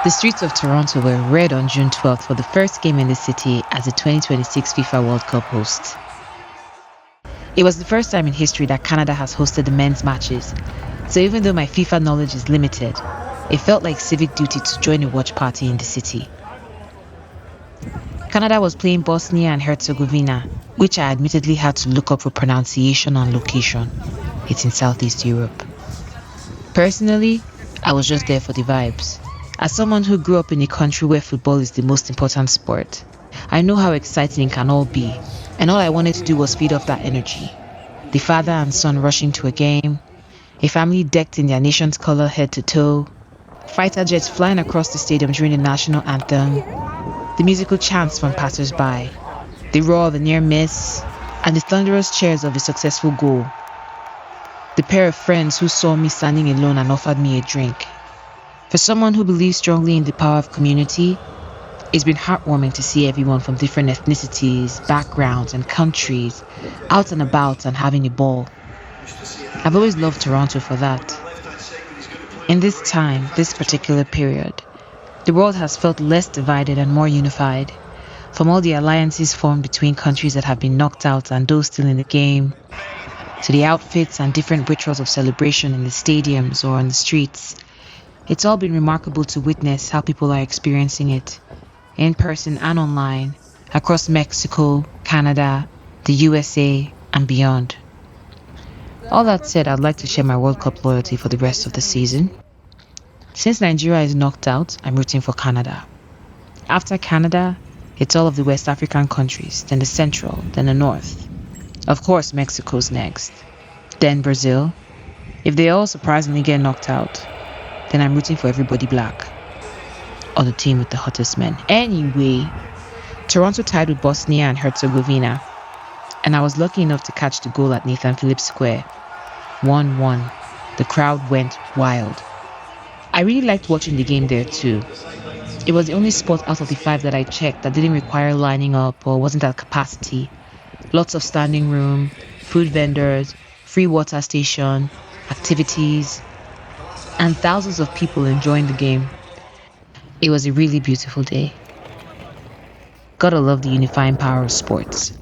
The streets of Toronto were red on June 12th for the first game in the city as the 2026 FIFA World Cup host. It was the first time in history that Canada has hosted the men's matches, so even though my FIFA knowledge is limited, it felt like civic duty to join a watch party in the city. Canada was playing Bosnia and Herzegovina, which I admittedly had to look up for pronunciation and location. It's in Southeast Europe. Personally, I was just there for the vibes. As someone who grew up in a country where football is the most important sport, I know how exciting it can all be, and all I wanted to do was feed off that energy. The father and son rushing to a game, a family decked in their nation's color head to toe, fighter jets flying across the stadium during the national anthem, the musical chants from passers-by, the roar of a near miss, and the thunderous cheers of a successful goal. The pair of friends who saw me standing alone and offered me a drink. For someone who believes strongly in the power of community, it's been heartwarming to see everyone from different ethnicities, backgrounds, and countries out and about and having a ball. I've always loved Toronto for that. In this time, this particular period, the world has felt less divided and more unified. From all the alliances formed between countries that have been knocked out and those still in the game, to the outfits and different rituals of celebration in the stadiums or on the streets, it's all been remarkable to witness how people are experiencing it, in person and online, across Mexico, Canada, the USA, and beyond. All that said, I'd like to share my World Cup loyalty for the rest of the season. Since Nigeria is knocked out, I'm rooting for Canada. After Canada, it's all of the West African countries, then the Central, then the North. Of course, Mexico's next. Then Brazil. If they all surprisingly get knocked out, then I'm rooting for everybody black. Or the team with the hottest men. Anyway, Toronto tied with Bosnia and Herzegovina, and I was lucky enough to catch the goal at Nathan Phillips Square. 1-1. The crowd went wild. I really liked watching the game there too. It was the only spot out of the 5 that I checked that didn't require lining up or wasn't at capacity. Lots of standing room, food vendors, free water station, activities, and thousands of people enjoying the game. It was a really beautiful day. Gotta love the unifying power of sports.